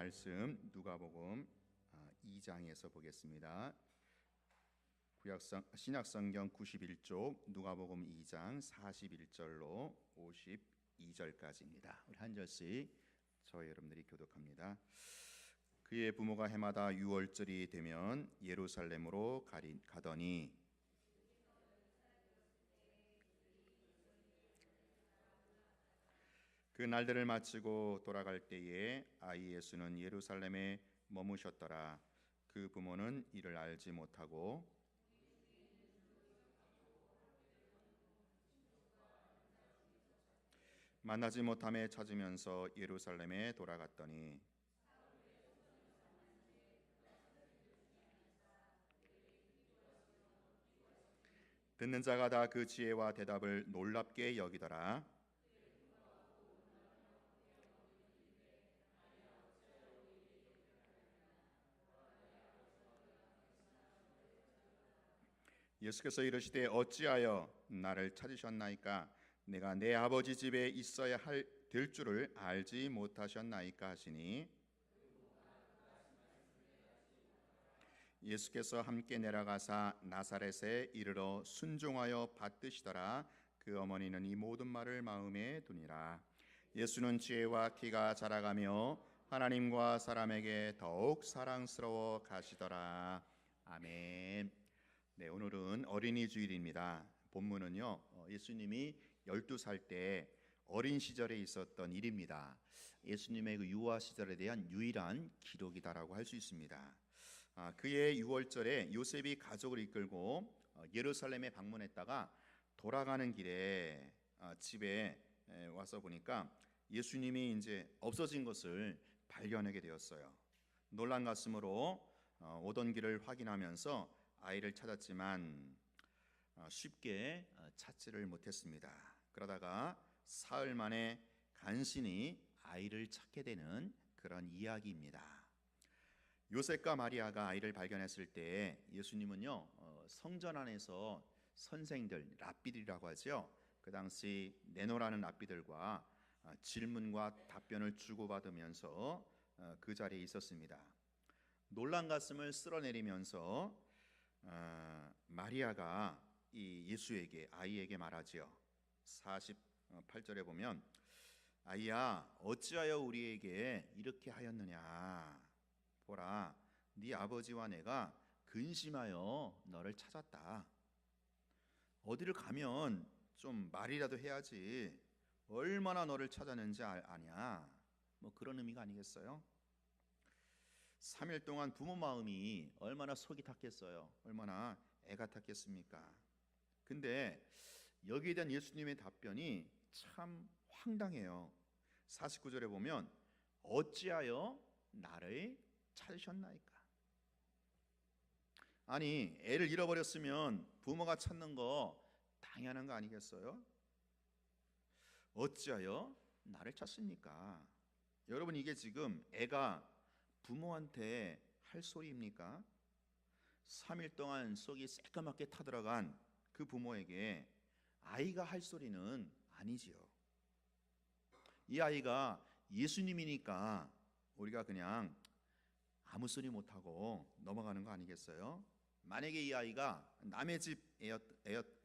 말씀 누가복음 2장에서 보겠습니다. 신약성경 91쪽 누가복음 2장 41절로 52절까지입니다. 우리 한 절씩 저희 여러분들이 교독합니다. 그의 부모가 해마다 유월절이 되면 예루살렘으로 가더니 그 날들을 마치고 돌아갈 때에 아이 예수는 예루살렘에 머무셨더라. 그 부모는 이를 알지 못하고 만나지 못함에 찾으면서 예루살렘에 돌아갔더니 듣는 자가 다 그 지혜와 대답을 놀랍게 여기더라. 예수께서 이르시되 어찌하여 나를 찾으셨나이까? 내가 내 아버지 집에 있어야 될 줄을 알지 못하셨나이까 하시니 예수께서 함께 내려가사 나사렛에 이르러 순종하여 받드시더라. 그 어머니는 이 모든 말을 마음에 두니라. 예수는 지혜와 키가 자라가며 하나님과 사람에게 더욱 사랑스러워 가시더라. 아멘. 네, 오늘은 어린이 주일입니다. 본문은요, 예수님이 12살 때 어린 시절에 있었던 일입니다. 예수님의 그 유아 시절에 대한 유일한 기록이다라고 할 수 있습니다. 그의 유월절에 요셉이 가족을 이끌고 예루살렘에 방문했다가 돌아가는 길에 집에 와서 보니까 예수님이 이제 없어진 것을 발견하게 되었어요. 놀란 가슴으로 오던 길을 확인하면서 아이를 찾았지만 쉽게 찾지를 못했습니다. 그러다가 사흘 만에 간신히 아이를 찾게 되는 그런 이야기입니다. 요셉과 마리아가 아이를 발견했을 때 예수님은요, 성전 안에서 선생들, 랍비들이라고 하죠. 그 당시 내노라는 랍비들과 질문과 답변을 주고받으면서 그 자리에 있었습니다. 놀란 가슴을 쓸어내리면서 마리아가 이 예수에게, 아이에게 말하지요. 48절에 보면 아이야, 어찌하여 우리에게 이렇게 하였느냐? 보라, 네 아버지와 내가 근심하여 너를 찾았다. 어디를 가면 좀 말이라도 해야지. 얼마나 너를 찾았는지 아냐? 뭐 그런 의미가 아니겠어요? 3일 동안 부모 마음이 얼마나 속이 탔겠어요? 얼마나 애가 탔겠습니까? 근데 여기에 대한 예수님의 답변이 참 황당해요. 49절에 보면 어찌하여 나를 찾으셨나이까? 아니, 애를 잃어버렸으면 부모가 찾는 거 당연한 거 아니겠어요? 어찌하여 나를 찾습니까? 여러분, 이게 지금 애가 부모한테 할 소리입니까? 3일 동안 속이 새까맣게 타들어간 그 부모에게 아이가 할 소리는 아니지요. 이 아이가 예수님이니까 우리가 그냥 아무 소리 못하고 넘어가는 거 아니겠어요? 만약에 이 아이가 남의 집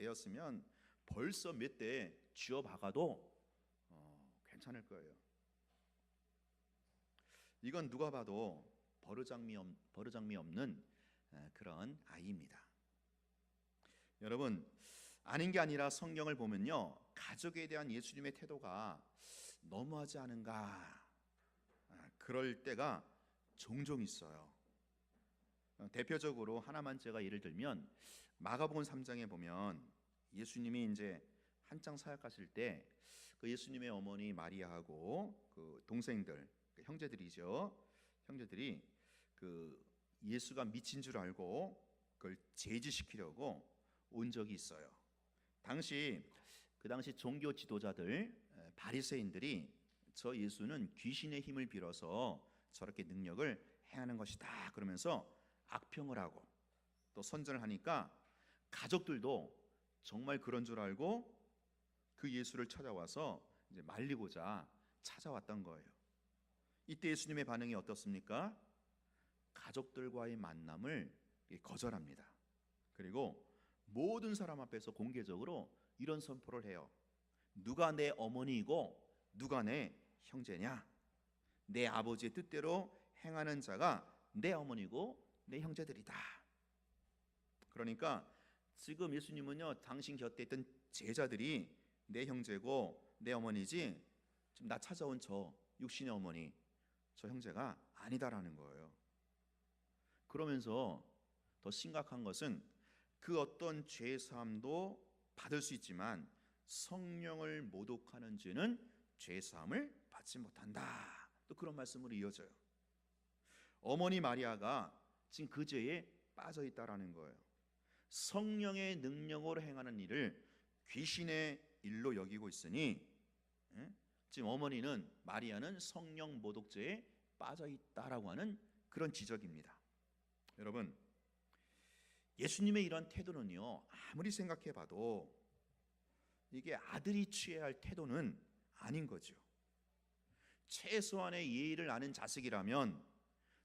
애였으면 벌써 몇 대 쥐어박아도 괜찮을 거예요. 이건 누가 봐도 버르장미 없는 그런 아이입니다. 여러분, 아닌 게 아니라 성경을 보면요, 가족에 대한 예수님의 태도가 너무하지 않은가, 그럴 때가 종종 있어요. 대표적으로 하나만 제가 예를 들면 마가복음 3장에 보면 예수님이 이제 한창 사역하실 때 그 예수님의 어머니 마리아하고 그 동생들, 형제들이죠. 형제들이 그 예수가 미친 줄 알고 그걸 제지시키려고 온 적이 있어요. 그 당시 종교 지도자들, 바리새인들이 저 예수는 귀신의 힘을 빌어서 저렇게 능력을 행하는 것이다 그러면서 악평을 하고 또 선전을 하니까 가족들도 정말 그런 줄 알고 그 예수를 찾아와서 이제 말리고자 찾아왔던 거예요. 이때 예수님의 반응이 어떻습니까? 가족들과의 만남을 거절합니다. 그리고 모든 사람 앞에서 공개적으로 이런 선포를 해요. 누가 내 어머니이고 누가 내 형제냐? 내 아버지의 뜻대로 행하는 자가 내 어머니고 내 형제들이다. 그러니까 지금 예수님은요, 당신 곁에 있던 제자들이 내 형제고 내 어머니지, 지금 나 찾아온 저 육신의 어머니, 저 형제가 아니다라는 거예요. 그러면서 더 심각한 것은 그 어떤 죄 사함도 받을 수 있지만 성령을 모독하는 죄는 죄 사함을 받지 못한다. 또 그런 말씀으로 이어져요. 어머니 마리아가 지금 그 죄에 빠져 있다라는 거예요. 성령의 능력으로 행하는 일을 귀신의 일로 여기고 있으니, 지금 어머니는, 마리아는 성령 모독죄에 빠져 있다라고 하는 그런 지적입니다. 여러분, 예수님의 이런 태도는요, 아무리 생각해 봐도 이게 아들이 취해야 할 태도는 아닌 거죠. 최소한의 예의를 아는 자식이라면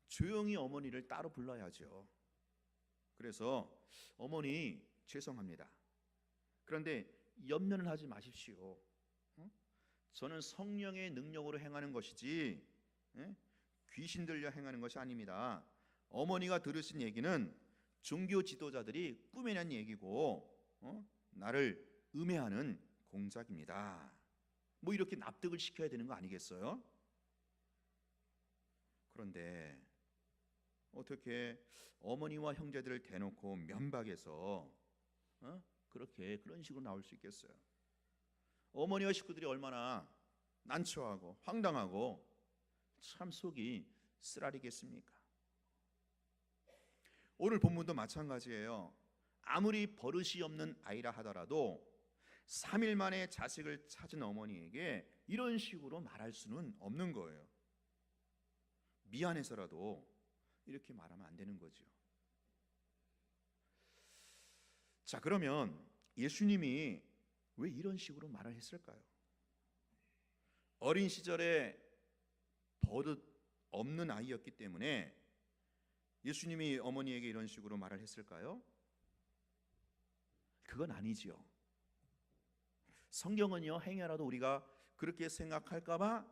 조용히 어머니를 따로 불러야죠. 그래서 어머니 죄송합니다. 그런데 염려는 하지 마십시오. 저는 성령의 능력으로 행하는 것이지 귀신 들려 행하는 것이 아닙니다. 어머니가 들으신 얘기는 종교 지도자들이 꾸며낸 얘기고 나를 음해하는 공작입니다. 뭐 이렇게 납득을 시켜야 되는 거 아니겠어요? 그런데 어떻게 어머니와 형제들을 대놓고 면박해서 그런 식으로 나올 수 있겠어요? 어머니와 식구들이 얼마나 난처하고 황당하고 참 속이 쓰라리겠습니까? 오늘 본문도 마찬가지예요. 아무리 버릇이 없는 아이라 하더라도 3일 만에 자식을 찾은 어머니에게 이런 식으로 말할 수는 없는 거예요. 미안해서라도 이렇게 말하면 안 되는 거죠. 자, 그러면 예수님이 왜 이런 식으로 말을 했을까요? 어린 시절에 버릇 없는 아이였기 때문에 예수님이 어머니에게 이런 식으로 말을 했을까요? 그건 아니지요. 성경은요, 행여라도 우리가 그렇게 생각할까 봐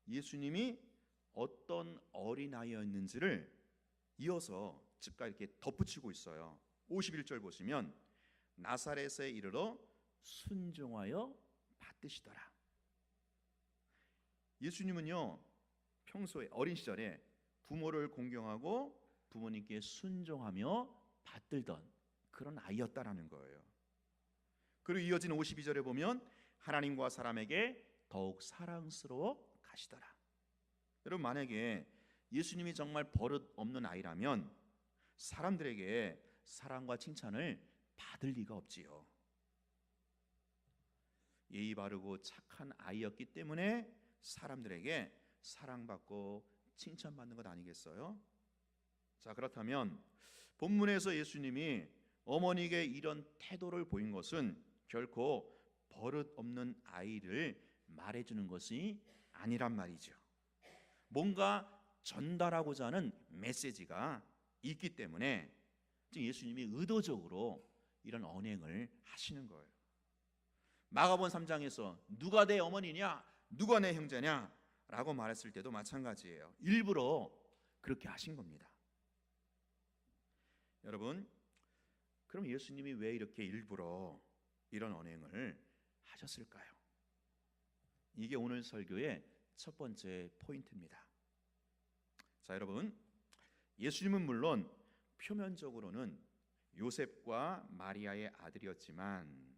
예수님이 어떤 어린아이였는지를 이어서 즉각 이렇게 덧붙이고 있어요. 51절 보시면 나사렛에 이르러 순종하여 받드시더라. 예수님은요, 평소에 어린 시절에 부모를 공경하고 부모님께 순종하며 받들던 그런 아이였다라는 거예요. 그리고 이어진 52절에 보면 하나님과 사람에게 더욱 사랑스러워 가시더라. 여러분, 만약에 예수님이 정말 버릇 없는 아이라면 사람들에게 사랑과 칭찬을 받을 리가 없지요. 예의 바르고 착한 아이였기 때문에 사람들에게 사랑받고 칭찬받는 것 아니겠어요? 자, 그렇다면 본문에서 예수님이 어머니에게 이런 태도를 보인 것은 결코 버릇 없는 아이를 말해주는 것이 아니란 말이죠. 뭔가 전달하고자 하는 메시지가 있기 때문에 예수님이 의도적으로 이런 언행을 하시는 거예요. 마가복음 3장에서 누가 내 어머니냐, 누가 내 형제냐 라고 말했을 때도 마찬가지예요. 일부러 그렇게 하신 겁니다. 여러분, 그럼 예수님이 왜 이렇게 일부러 이런 언행을 하셨을까요? 이게 오늘 설교의 첫 번째 포인트입니다. 자, 여러분, 예수님은 물론 표면적으로는 요셉과 마리아의 아들이었지만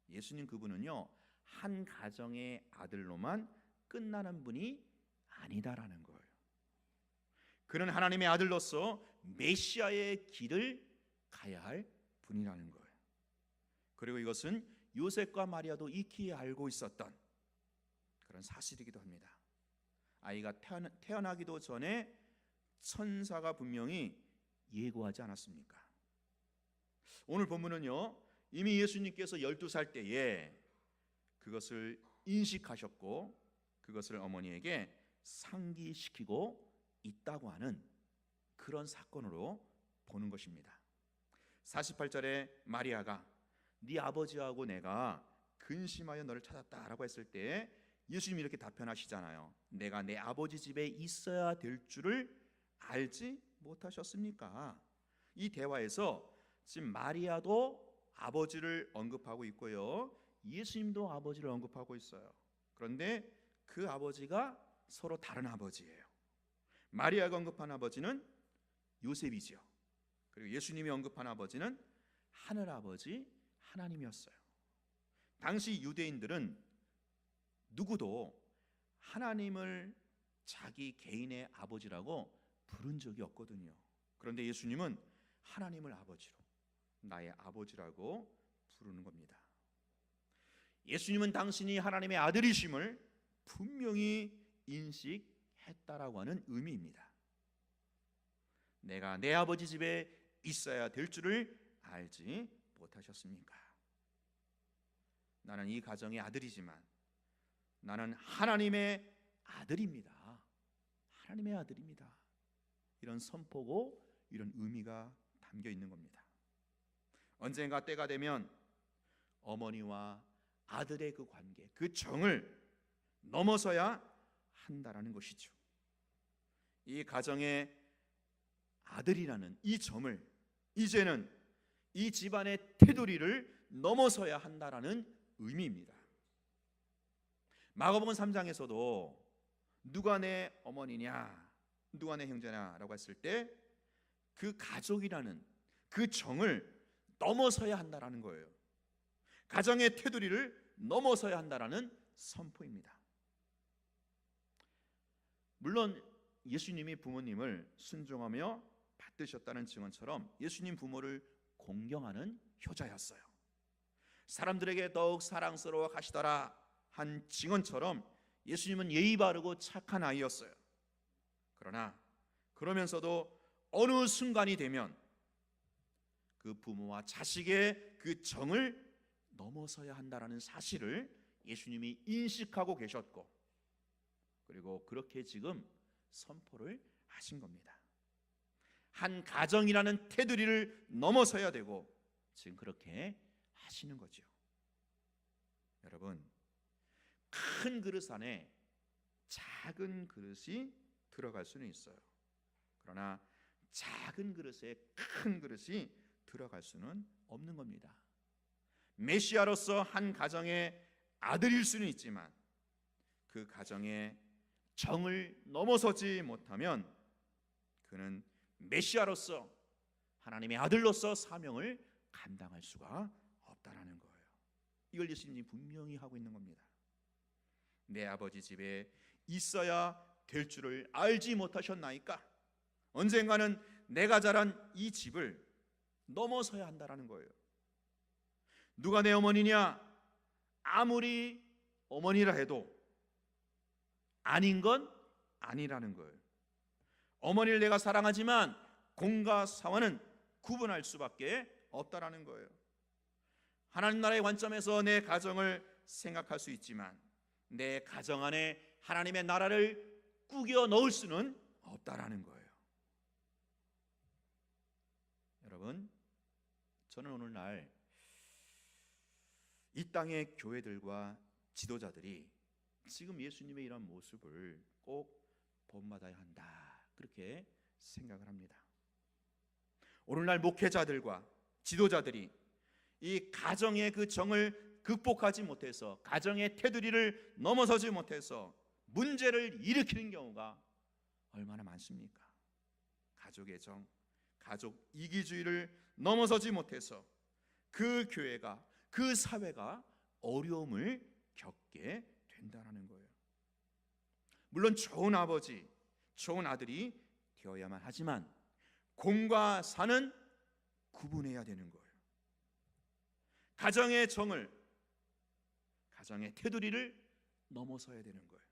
예수님 그분은요, 한 가정의 아들로만 끝나는 분이 아니다라는 거예요. 그는 하나님의 아들로서 메시아의 길을 가야 할 분이라는 거예요. 그리고 이것은 요셉과 마리아도 익히 알고 있었던 그런 사실이기도 합니다. 아이가 태어나기도 전에 천사가 분명히 예고하지 않았습니까? 오늘 본문은요, 이미 예수님께서 12살 때에 그것을 인식하셨고 그것을 어머니에게 상기시키고 있다고 하는 그런 사건으로 보는 것입니다. 48절에 마리아가 네 아버지하고 내가 근심하여 너를 찾았다라고 했을 때 예수님이 이렇게 답변하시잖아요. 내가 내 아버지 집에 있어야 될 줄을 알지 못하셨습니까? 이 대화에서 지금 마리아도 아버지를 언급하고 있고요, 예수님도 아버지를 언급하고 있어요. 그런데 그 아버지가 서로 다른 아버지예요. 마리아가 언급한 아버지는 요셉이죠. 그리고 예수님이 언급한 아버지는 하늘 아버지 하나님이었어요. 당시 유대인들은 누구도 하나님을 자기 개인의 아버지라고 부른 적이 없거든요. 그런데 예수님은 하나님을 아버지로, 나의 아버지라고 부르는 겁니다. 예수님은 당신이 하나님의 아들이심을 분명히 인식했다라고 하는 의미입니다. 내가 내 아버지 집에 있어야 될 줄을 알지 못하셨습니까? 나는 이 가정의 아들이지만 나는 하나님의 아들입니다. 하나님의 아들입니다. 이런 선포고 이런 의미가 담겨 있는 겁니다. 언젠가 때가 되면 어머니와 아들의 그 관계, 그 정을 넘어서야 한다라는 것이죠. 이 가정의 아들이라는 이 점을 이제는 이 집안의 테두리를 넘어서야 한다라는 의미입니다. 마가복음 3장에서도 누가 내 어머니냐, 누가 내 형제냐라고 했을 때 그 가족이라는 그 정을 넘어서야 한다라는 거예요. 가정의 테두리를 넘어서야 한다라는 선포입니다. 물론 예수님이 부모님을 순종하며 받드셨다는 증언처럼 예수님 부모를 공경하는 효자였어요. 사람들에게 더욱 사랑스러워 하시더라 한 증언처럼 예수님은 예의 바르고 착한 아이였어요. 그러나 그러면서도 어느 순간이 되면 그 부모와 자식의 그 정을 넘어서야 한다는 사실을 예수님이 인식하고 계셨고, 그리고 그렇게 지금 선포를 하신 겁니다. 한 가정이라는 테두리를 넘어서야 되고 지금 그렇게 하시는 거죠. 여러분, 큰 그릇 안에 작은 그릇이 들어갈 수는 있어요. 그러나 작은 그릇에 큰 그릇이 들어갈 수는 없는 겁니다. 메시아로서 한 가정의 아들일 수는 있지만 그 가정의 정을 넘어서지 못하면 그는 메시아로서, 하나님의 아들로서 사명을 감당할 수가 없다라는 거예요. 이걸 예수님이 분명히 하고 있는 겁니다. 내 아버지 집에 있어야 될 줄을 알지 못하셨나이까? 언젠가는 내가 자란 이 집을 넘어서야 한다라는 거예요. 누가 내 어머니냐? 아무리 어머니라 해도 아닌 건 아니라는 거예요. 어머니를 내가 사랑하지만 공과 사와는 구분할 수밖에 없다라는 거예요. 하나님 나라의 관점에서 내 가정을 생각할 수 있지만 내 가정 안에 하나님의 나라를 꾸겨 넣을 수는 없다라는 거예요. 여러분, 저는 오늘날 이 땅의 교회들과 지도자들이 지금 예수님의 이런 모습을 꼭 본받아야 한다, 그렇게 생각을 합니다. 오늘날 목회자들과 지도자들이 이 가정의 그 정을 극복하지 못해서, 가정의 테두리를 넘어서지 못해서 문제를 일으키는 경우가 얼마나 많습니까? 가족의 정, 가족 이기주의를 넘어서지 못해서 그 교회가, 그 사회가 어려움을 겪게 된다는 거예요. 물론 좋은 아버지, 좋은 아들이 되어야만 하지만 공과 사는 구분해야 되는 거예요. 가정의 정을, 가정의 테두리를 넘어서야 되는 거예요.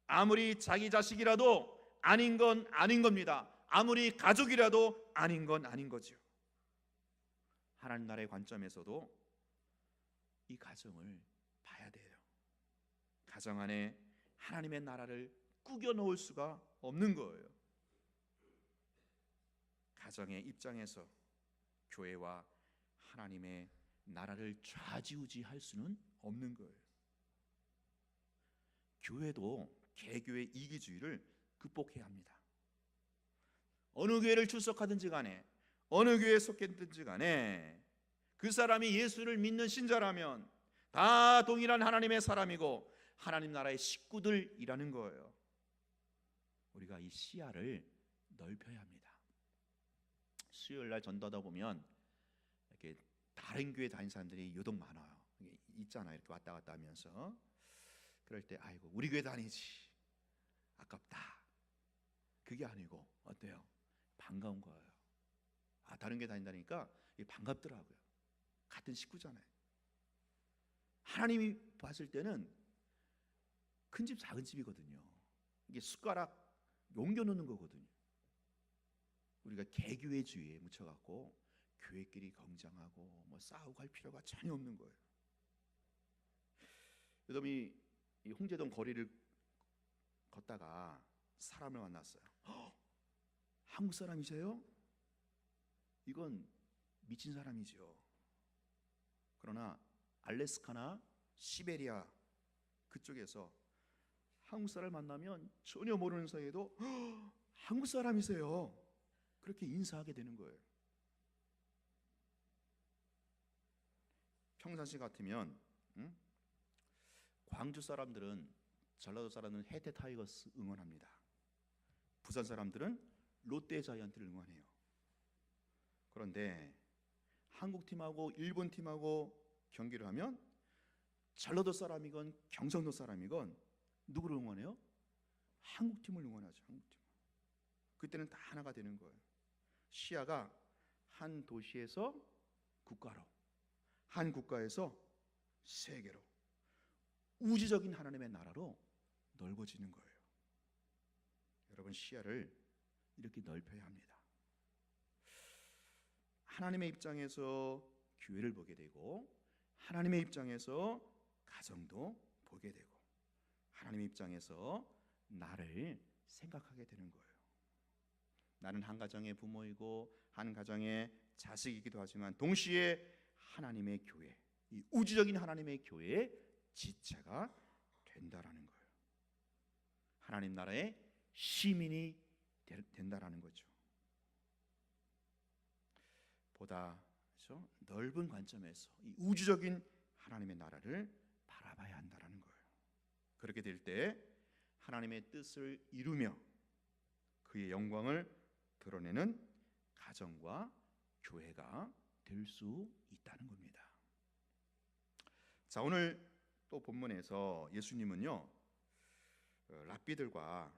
아무리 자기 자식이라도 아닌 건 아닌 겁니다. 아무리 가족이라도 아닌 건 아닌 거죠. 하나님 나라의 관점에서도 이 가정을 봐야 돼요. 가정 안에 하나님의 나라를 꾸겨 넣을 수가 없는 거예요. 가정의 입장에서 교회와 하나님의 나라를 좌지우지할 수는 없는 거예요. 교회도 개교의 이기주의를 극복해야 합니다. 어느 교회를 출석하든지 간에, 어느 교회에 속했든지 간에 그 사람이 예수를 믿는 신자라면 다 동일한 하나님의 사람이고 하나님 나라의 식구들이라는 거예요. 우리가 이 시야를 넓혀야 합니다. 수요일날 전도하다 보면 이렇게 다른 교회 다니는 사람들이 유독 많아요. 있잖아요. 이렇게 왔다 갔다 하면서. 그럴 때 아이고 우리 교회 다니지, 아깝다. 그게 아니고 어때요? 반가운 거예요. 아, 다른 교회 다닌다니까 반갑더라고요. 같은 식구잖아요. 하나님이 봤을 때는 큰 집 작은 집이거든요. 이게 숟가락 옮겨 놓는 거거든요. 우리가 개교회주의에 묻혀갖고 교회끼리 경쟁하고 뭐 싸우고 할 필요가 전혀 없는 거예요. 여러분이 이 홍제동 거리를 걷다가 사람을 만났어요. 한국 사람이세요? 이건 미친 사람이죠. 그러나 알래스카나 시베리아 그쪽에서 한국 사람을 만나면 전혀 모르는 사이에도 한국 사람이세요, 그렇게 인사하게 되는 거예요. 평상시 같으면 광주 사람들은, 전라도 사람들은 해태 타이거스 응원합니다. 부산 사람들은 롯데 자이언트를 응원해요. 그런데 한국 팀하고 일본 팀하고 경기를 하면 전라도 사람이건 경상도 사람이건 누구를 응원해요? 한국 팀을 응원하죠. 한국 팀. 그때는 다 하나가 되는 거예요. 시야가 한 도시에서 국가로, 한 국가에서 세계로, 우주적인 하나님의 나라로 넓어지는 거예요. 여러분, 시야를 이렇게 넓혀야 합니다. 하나님의 입장에서 교회를 보게 되고, 하나님의 입장에서 가정도 보게 되고, 하나님의 입장에서 나를 생각하게 되는 거예요. 나는 한 가정의 부모이고 한 가정의 자식이기도 하지만 동시에 하나님의 교회, 이 우주적인 하나님의 교회의 지체가 된다라는 거예요. 하나님 나라의 시민이 된다라는 거죠. 보다 넓은 관점에서 이 우주적인 하나님의 나라를 바라봐야 한다라는 거예요. 그렇게 될 때 하나님의 뜻을 이루며 그의 영광을 드러내는 가정과 교회가 될 수 있다는 겁니다. 자, 오늘 또 본문에서 예수님은요, 랍비들과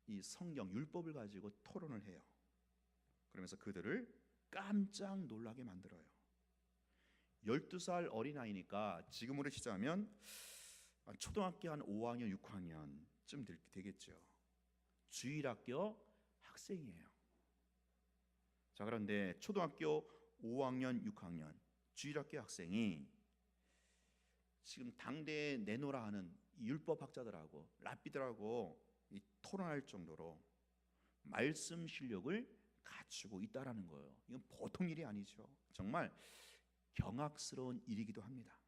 이 성경 율법을 가지고 토론을 해요. 그러면서 그들을 깜짝 놀라게 만들어요. 12살 어린아이니까 지금으로 치자면 초등학교 한 5학년, 6학년쯤 되겠죠. 주일학교 학생이에요. 자, 그런데 초등학교 5학년, 6학년 주일학교 학생이 지금 당대에 내노라 하는 율법학자들하고 랍비들하고 토론할 정도로 말씀 실력을 갖추고 있다라는 거예요. 이건 보통 일이 아니죠. 정말 경악스러운 일이기도 합니다.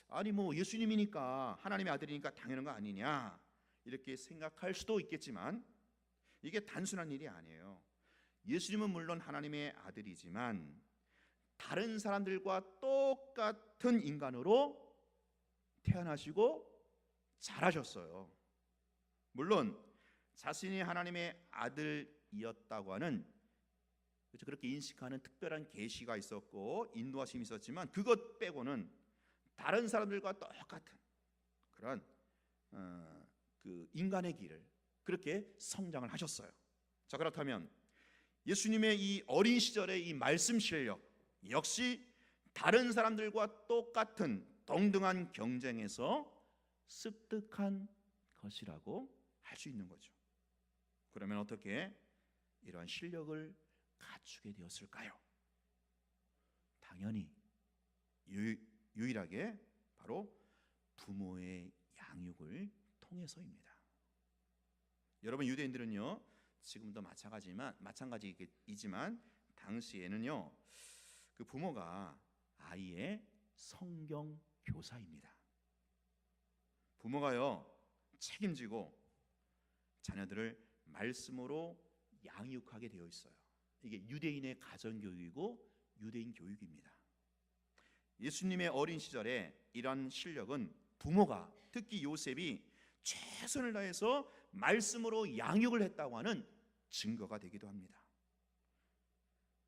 아니 뭐 예수님이니까, 하나님의 아들이니까 당연한 거 아니냐 이렇게 생각할 수도 있겠지만 이게 단순한 일이 아니에요. 예수님은 물론 하나님의 아들이지만 다른 사람들과 똑같은 인간으로 태어나시고 자라셨어요. 물론 자신이 하나님의 아들이었다고 하는, 그렇게 인식하는 특별한 계시가 있었고 인도하심이 있었지만 그것 빼고는 다른 사람들과 똑같은 그런 그 인간의 길을 그렇게 성장을 하셨어요. 자, 그렇다면 예수님의 이 어린 시절의 이 말씀 실력 역시 다른 사람들과 똑같은 동등한 경쟁에서 습득한 것이라고 할 수 있는 거죠. 그러면 어떻게 이러한 실력을 갖추게 되었을까요? 당연히 유일하게 바로 부모의 양육을 통해서입니다. 여러분, 유대인들은요, 지금도 마찬가지이지만 당시에는요, 그 부모가 아이의 성경 교사입니다. 부모가요, 책임지고 자녀들을 말씀으로 양육하게 되어 있어요. 이게 유대인의 가정교육이고 유대인 교육입니다. 예수님의 어린 시절에 이런 실력은 부모가, 특히 요셉이 최선을 다해서 말씀으로 양육을 했다고 하는 증거가 되기도 합니다.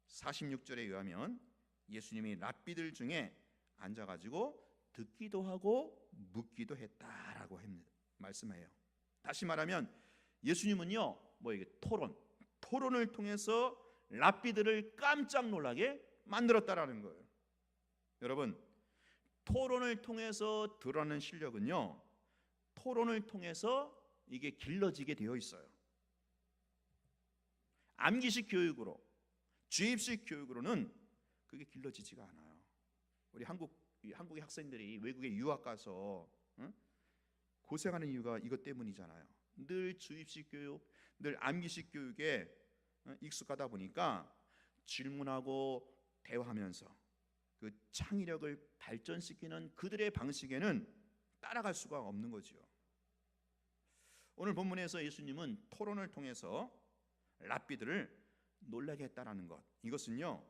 46절에 의하면 예수님이 랍비들 중에 앉아가지고 듣기도 하고 묻기도 했다라고 말씀해요. 다시 말하면 예수님은요, 이게 토론을 통해서 랍비들을 깜짝 놀라게 만들었다라는 거예요. 여러분, 토론을 통해서 드러나는 실력은요, 토론을 통해서 이게 길러지게 되어 있어요. 암기식 교육으로, 주입식 교육으로는 그게 길러지지가 않아요. 우리 한국의 학생들이 외국에 유학 가서 고생하는 이유가 이것 때문이잖아요. 늘 주입식 교육, 늘 암기식 교육에 익숙하다 보니까 질문하고 대화하면서 그 창의력을 발전시키는 그들의 방식에는 따라갈 수가 없는 거죠. 오늘 본문에서 예수님은 토론을 통해서 랍비들을 놀라게 했다라는 것, 이것은요,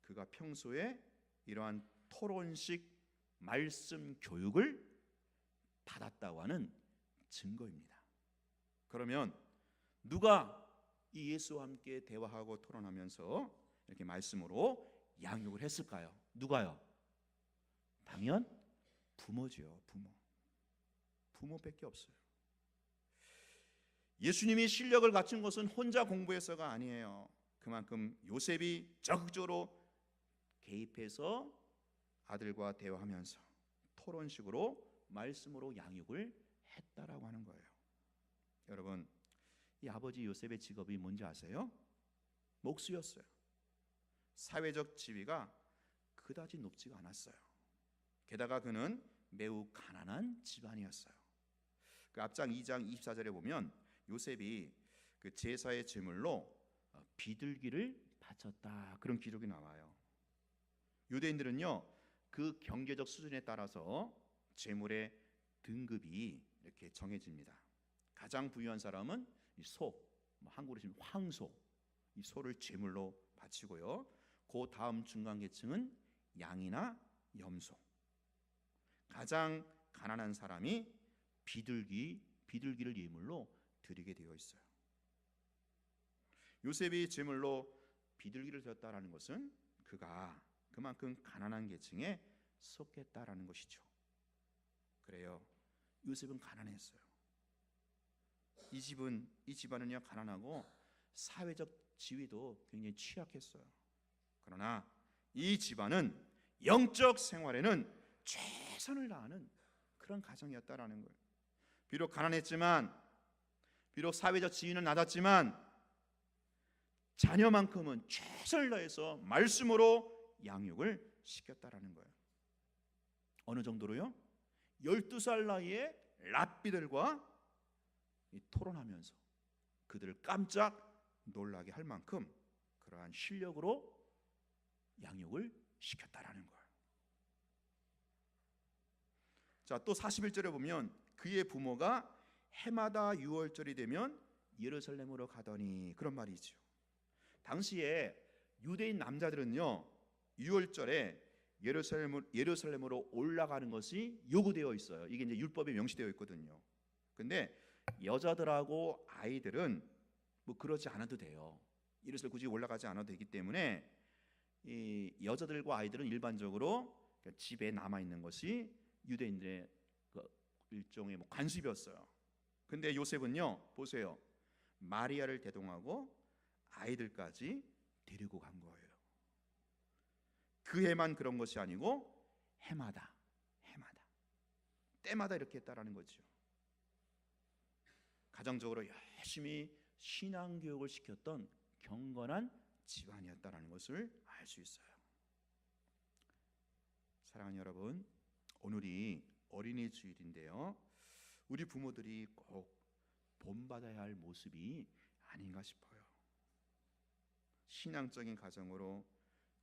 그가 평소에 이러한 토론식 말씀 교육을 받았다고 하는 증거입니다. 그러면 누가 이 예수와 함께 대화하고 토론하면서 이렇게 말씀으로 양육을 했을까요? 누가요? 당연 부모지요. 부모밖에 없어요. 예수님이 실력을 갖춘 것은 혼자 공부해서가 아니에요. 그만큼 요셉이 적극적으로 개입해서 아들과 대화하면서 토론식으로 말씀으로 양육을 했다라고 하는 거예요. 여러분, 이 아버지 요셉의 직업이 뭔지 아세요? 목수였어요. 사회적 지위가 그다지 높지가 않았어요. 게다가 그는 매우 가난한 집안이었어요. 그 앞장 2장 24절에 보면 요셉이 그 제사의 제물로 비둘기를 바쳤다, 그런 기록이 나와요. 유대인들은요, 그 경제적 수준에 따라서 제물의 등급이 이렇게 정해집니다. 가장 부유한 사람은 이 소, 한국으로 치면 황소, 이 소를 제물로 바치고요. 그 다음 중간 계층은 양이나 염소. 가장 가난한 사람이 비둘기를 예물로 드리게 되어 있어요. 요셉이 제물로 비둘기를 드렸다라는 것은 그가 그만큼 가난한 계층에 속했다라는 것이죠. 그래요. 요셉은 가난했어요. 이 집안은요, 가난하고 사회적 지위도 굉장히 취약했어요. 그러나 이 집안은 영적 생활에는 최선을 다하는 그런 가정이었다라는 거예요. 비록 가난했지만, 비록 사회적 지위는 낮았지만 자녀만큼은 최선을 다해서 말씀으로 양육을 시켰다라는 거예요. 어느 정도로요? 12살 나이에 랍비들과 토론하면서 그들을 깜짝 놀라게 할 만큼 그러한 실력으로 양육을 시켰다라는 거예요. 자, 또 41절에 보면 그의 부모가 해마다 6월절이 되면 예루살렘으로 가더니, 그런 말이 있죠. 당시에 유대인 남자들은요, 6월절에 예루살렘으로 올라가는 것이 요구되어 있어요. 이게 이제 율법에 명시되어 있거든요. 근데 여자들하고 아이들은 그러지 않아도 돼요. 예루살렘 굳이 올라가지 않아도 되기 때문에 이 여자들과 아이들은 일반적으로 집에 남아 있는 것이 유대인들의 일종의 관습이었어요. 근데 요셉은요, 보세요, 마리아를 대동하고 아이들까지 데리고 간 거예요. 그 해만 그런 것이 아니고 해마다 때마다 이렇게 했다라는 거죠. 가정적으로 열심히 신앙교육을 시켰던 경건한 집안이었다라는 것을 알 수 있어요. 사랑하는 여러분, 오늘이 어린이 주일인데요, 우리 부모들이 꼭 본받아야 할 모습이 아닌가 싶어요. 신앙적인 가정으로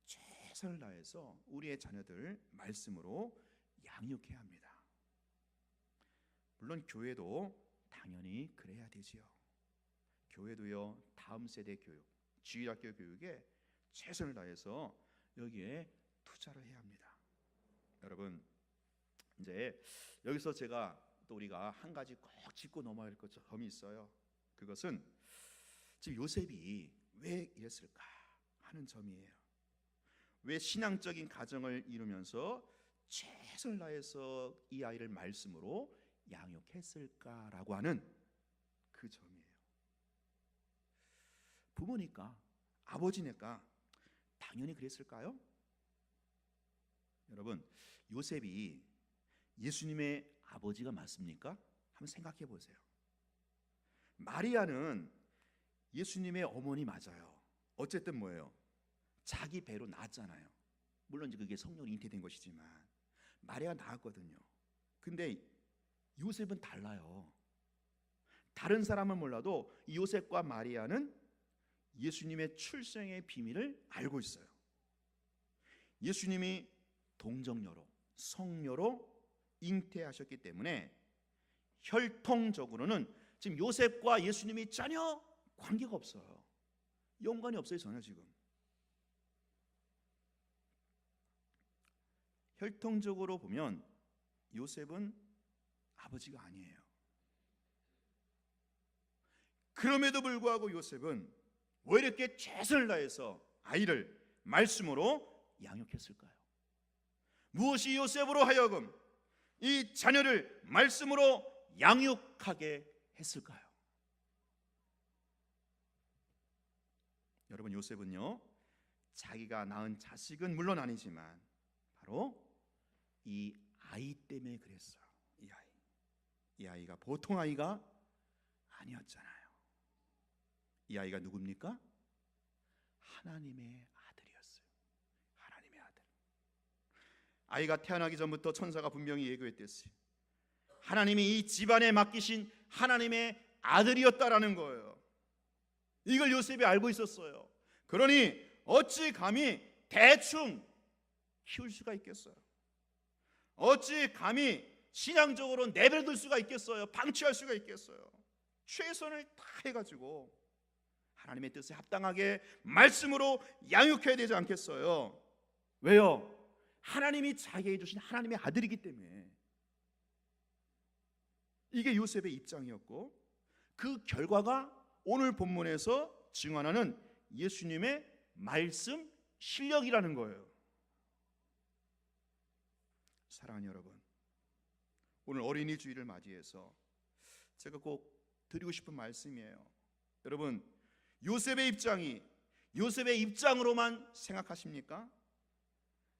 최선을 다해서 우리의 자녀들 말씀으로 양육해야 합니다. 물론 교회도 당연히 그래야 되지요. 교회도요, 다음 세대 교육, 주일학교 교육에 최선을 다해서 여기에 투자를 해야 합니다. 여러분, 이제 여기서 제가 또 우리가 한 가지 꼭 짚고 넘어야 할 점이 있어요. 그것은 지금 요셉이 왜 이랬을까 하는 점이에요. 왜 신앙적인 가정을 이루면서 최선을 다해서 이 아이를 말씀으로 양육했을까라고 하는 그 점이에요. 부모니까, 아버지니까 당연히 그랬을까요? 여러분, 요셉이 예수님의 아버지가 맞습니까? 한번 생각해 보세요. 마리아는 예수님의 어머니 맞아요. 어쨌든 뭐예요? 자기 배로 낳았잖아요. 물론 그게 성령이 잉태된 것이지만 마리아가 낳았거든요. 근데 요셉은 달라요. 다른 사람은 몰라도 요셉과 마리아는 예수님의 출생의 비밀을 알고 있어요. 예수님이 동정녀로, 성녀로 잉태하셨기 때문에 혈통적으로는 지금 요셉과 예수님이 전혀 관계가 없어요. 연관이 없어요, 전혀. 지금 혈통적으로 보면 요셉은 아버지가 아니에요. 그럼에도 불구하고 요셉은 왜 이렇게 최선을 다해서 아이를 말씀으로 양육했을까요? 무엇이 요셉으로 하여금 이 자녀를 말씀으로 양육하게 했을까요? 여러분, 요셉은요, 자기가 낳은 자식은 물론 아니지만 바로 이 아이 때문에 그랬어요. 이 아이가 보통 아이가 아니었잖아요. 이 아이가 누굽니까? 하나님의 아들이었어요. 하나님의 아들. 아이가 태어나기 전부터 천사가 분명히 예고했댔어요. 하나님이 이 집안에 맡기신 하나님의 아들이었다라는 거예요. 이걸 요셉이 알고 있었어요. 그러니 어찌 감히 대충 키울 수가 있겠어요? 어찌 감히 신앙적으로 내버려둘 수가 있겠어요? 방치할 수가 있겠어요? 최선을 다해가지고 하나님의 뜻에 합당하게 말씀으로 양육해야 되지 않겠어요? 왜요? 하나님이 자기에게 주신 하나님의 아들이기 때문에. 이게 요셉의 입장이었고, 그 결과가 오늘 본문에서 증언하는 예수님의 말씀 실력이라는 거예요. 사랑하는 여러분, 오늘 어린이 주일을 맞이해서 제가 꼭 드리고 싶은 말씀이에요. 여러분, 요셉의 입장으로만 생각하십니까?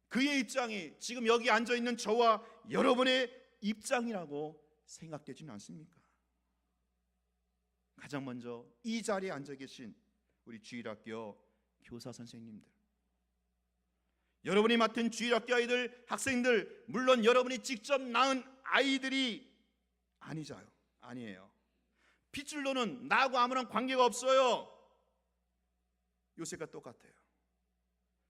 그의 입장이 지금 여기 앉아 있는 저와 여러분의 입장이라고 생각되지는 않습니까? 가장 먼저 이 자리에 앉아 계신 우리 주일학교 교사 선생님들, 여러분이 맡은 주일학교 아이들, 학생들, 물론 여러분이 직접 낳은 아이들이 아니에요. 핏줄로는 나하고 아무런 관계가 없어요. 요셉과 똑같아요.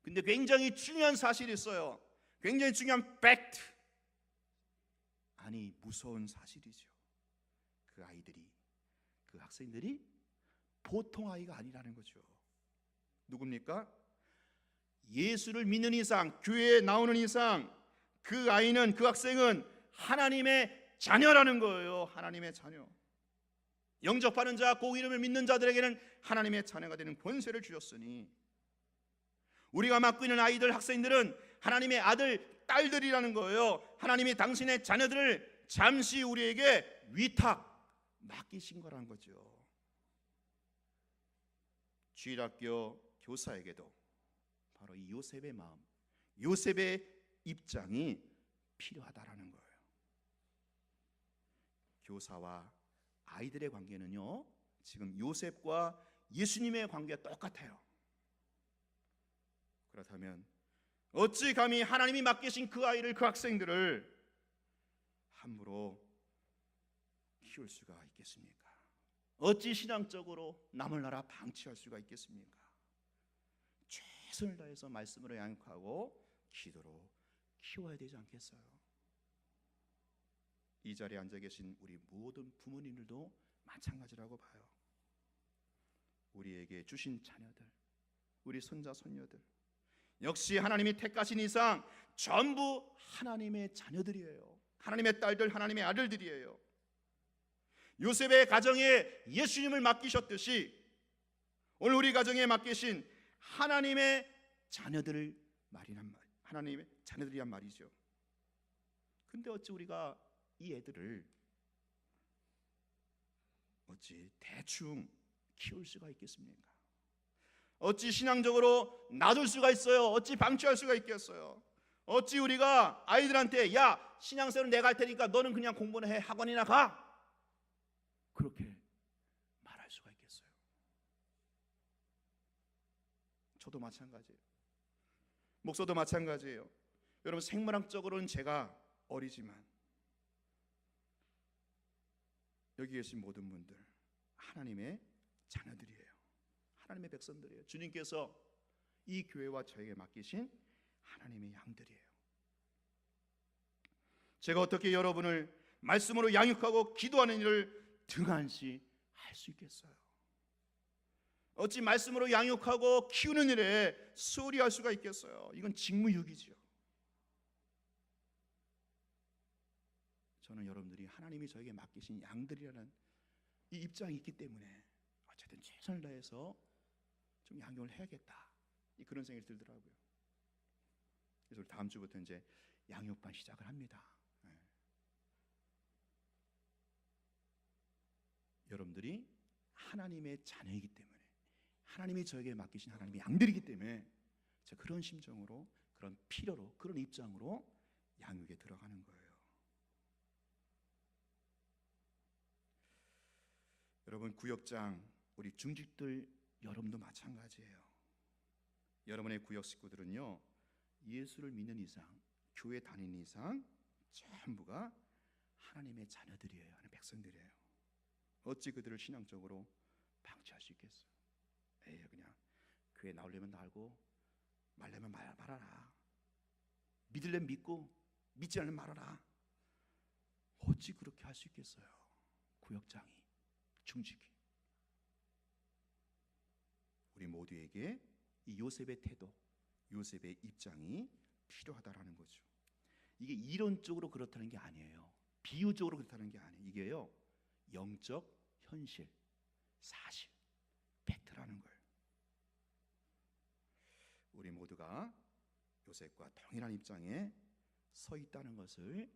근데 굉장히 중요한 사실이 있어요. 굉장히 중요한 팩트, 아니 무서운 사실이죠. 그 아이들이, 그 학생들이 보통 아이가 아니라는 거죠. 누굽니까? 예수를 믿는 이상, 교회에 나오는 이상 그 아이는, 그 학생은 하나님의 자녀라는 거예요. 하나님의 자녀. 영접하는 자, 그 이름을 믿는 자들에게는 하나님의 자녀가 되는 권세를 주셨으니, 우리가 맡고 있는 아이들, 학생들은 하나님의 아들, 딸들이라는 거예요. 하나님이 당신의 자녀들을 잠시 우리에게 위탁 맡기신 거란 거죠. 주일학교 교사에게도 바로 이 요셉의 마음, 요셉의 입장이 필요하다라는 거예요. 교사와 아이들의 관계는요, 지금 요셉과 예수님의 관계가 똑같아요. 그렇다면 어찌 감히 하나님이 맡기신 그 아이를, 그 학생들을 함부로 키울 수가 있겠습니까? 어찌 신앙적으로 남을 나라 방치할 수가 있겠습니까? 최선을 다해서 말씀으로 양육하고 기도로 키워야 되지 않겠어요? 이 자리에 앉아 계신 우리 모든 부모님들도 마찬가지라고 봐요. 우리에게 주신 자녀들, 우리 손자 손녀들 역시 하나님이 택하신 이상 전부 하나님의 자녀들이에요. 하나님의 딸들, 하나님의 아들들이에요. 요셉의 가정에 예수님을 맡기셨듯이 오늘 우리 가정에 맡기신 하나님의 자녀들을 하나님의 자녀들이란 말이죠. 근데 어찌 우리가 이 애들을 어찌 대충 키울 수가 있겠습니까? 어찌 신앙적으로 놔둘 수가 있어요? 어찌 방치할 수가 있겠어요? 어찌 우리가 아이들한테 야 신앙생활 내가 할 테니까 너는 그냥 공부나 해, 학원이나 가, 그렇게 말할 수가 있겠어요? 저도 마찬가지예요. 목사도 마찬가지예요. 여러분 생물학적으로는 제가 어리지만 여기 계신 모든 분들 하나님의 자녀들이에요. 하나님의 백성들이에요. 주님께서 이 교회와 저에게 맡기신 하나님의 양들이에요. 제가 어떻게 여러분을 말씀으로 양육하고 기도하는 일을 등한시 할 수 있겠어요? 어찌 말씀으로 양육하고 키우는 일에 소홀히 할 수가 있겠어요? 이건 직무유기죠. 저는 여러분들이 하나님이 저에게 맡기신 양들이라는 이 입장이 있기 때문에 어쨌든 최선을 다해서 좀 양육을 해야겠다, 그런 생각이 들더라고요. 그래서 다음 주부터 이제 양육반 시작을 합니다. 여러분들이 하나님의 자녀이기 때문에, 하나님이 저에게 맡기신 하나님의 양들이기 때문에 제가 그런 심정으로, 그런 필요로, 그런 입장으로 양육에 들어가는 거예요. 여러분 구역장, 우리 중직들 여러분도 마찬가지예요. 여러분의 구역 식구들은요, 예수를 믿는 이상, 교회 다니는 이상 전부가 하나님의 자녀들이에요. 하나님의 백성들이에요. 어찌 그들을 신앙적으로 방치할 수 있겠어요? 에이, 그냥 교회 나오려면 나오고 말려면 말아라. 믿으려면 믿고 믿지 않으면 말아라. 어찌 그렇게 할 수 있겠어요? 구역장이, 중직이. 우리 모두에게 이 요셉의 태도, 요셉의 입장이 필요하다라는 거죠. 이게 이론적으로 그렇다는 게 아니에요. 비유적으로 그렇다는 게 아니에요. 이게요, 영적 현실, 사실, 팩트라는 거예요. 우리 모두가 요셉과 동일한 입장에 서 있다는 것을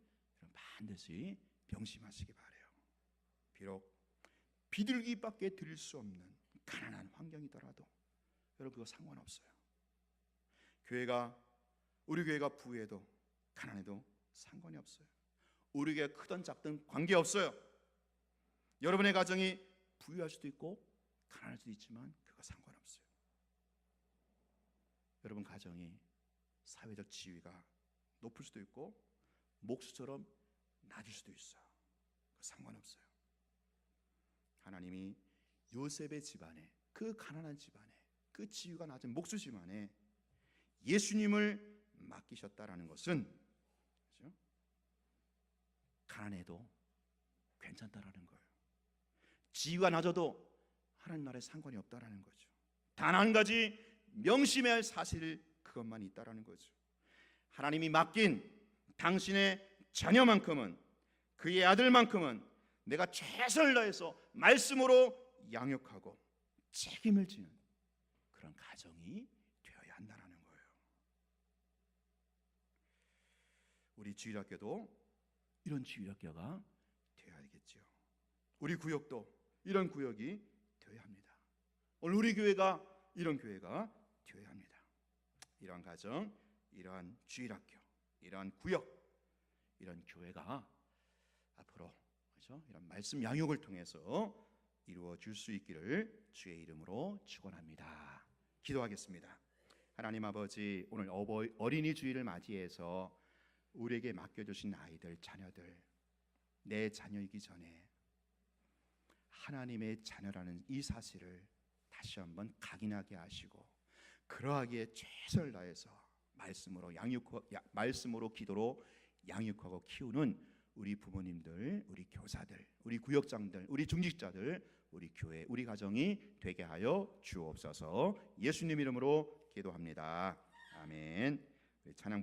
반드시 명심하시기 바라요. 비록 비둘기밖에 드릴 수 없는 가난한 환경이더라도 여러분 그거 상관없어요. 우리 교회가 부해도 가난해도 상관이 없어요. 우리 교회가 크든 작든 관계없어요. 여러분의 가정이 부유할 수도 있고 가난할 수도 있지만 그거 상관없어요. 여러분 가정이 사회적 지위가 높을 수도 있고 목수처럼 낮을 수도 있어요. 그거 상관없어요. 하나님이 요셉의 집안에, 그 가난한 집안에, 그 지위가 낮은 목수 집안에 예수님을 맡기셨다라는 것은, 그렇죠? 가난해도 괜찮다라는 거예요. 지위가 낮아도 하나님 나라에 상관이 없다라는 거죠. 단 한 가지 명심해야 할 사실, 그것만 있다라는 거죠. 하나님이 맡긴 당신의 자녀만큼은, 그의 아들만큼은 내가 최선을 다해서 말씀으로 양육하고 책임을 지는 그런 가정이 되어야 한다는 거예요. 우리 주일학교도 이런 주일학교가 되어야겠죠. 우리 구역도 이런 구역이 되어야 합니다. 오늘 우리 교회가 이런 교회가 되어야 합니다. 이러한 가정, 이러한 주일학교, 이러한 구역, 이런 교회가 앞으로, 그렇죠? 이런 말씀 양육을 통해서 이루어질 수 있기를 주의 이름으로 축원합니다. 기도하겠습니다. 하나님 아버지, 오늘 어린이 주일을 맞이해서 우리에게 맡겨주신 아이들, 자녀들, 내 자녀이기 전에 하나님의 자녀라는 이 사실을 다시 한번 각인하게 하시고 그러하기에 최선을 다해서 말씀으로 기도로 양육하고 키우는 우리 부모님들, 우리 교사들, 우리 구역장들, 우리 중직자들, 우리 교회, 우리 가정이 되게 하여 주옵소서. 예수님 이름으로 기도합니다. 아멘. 찬양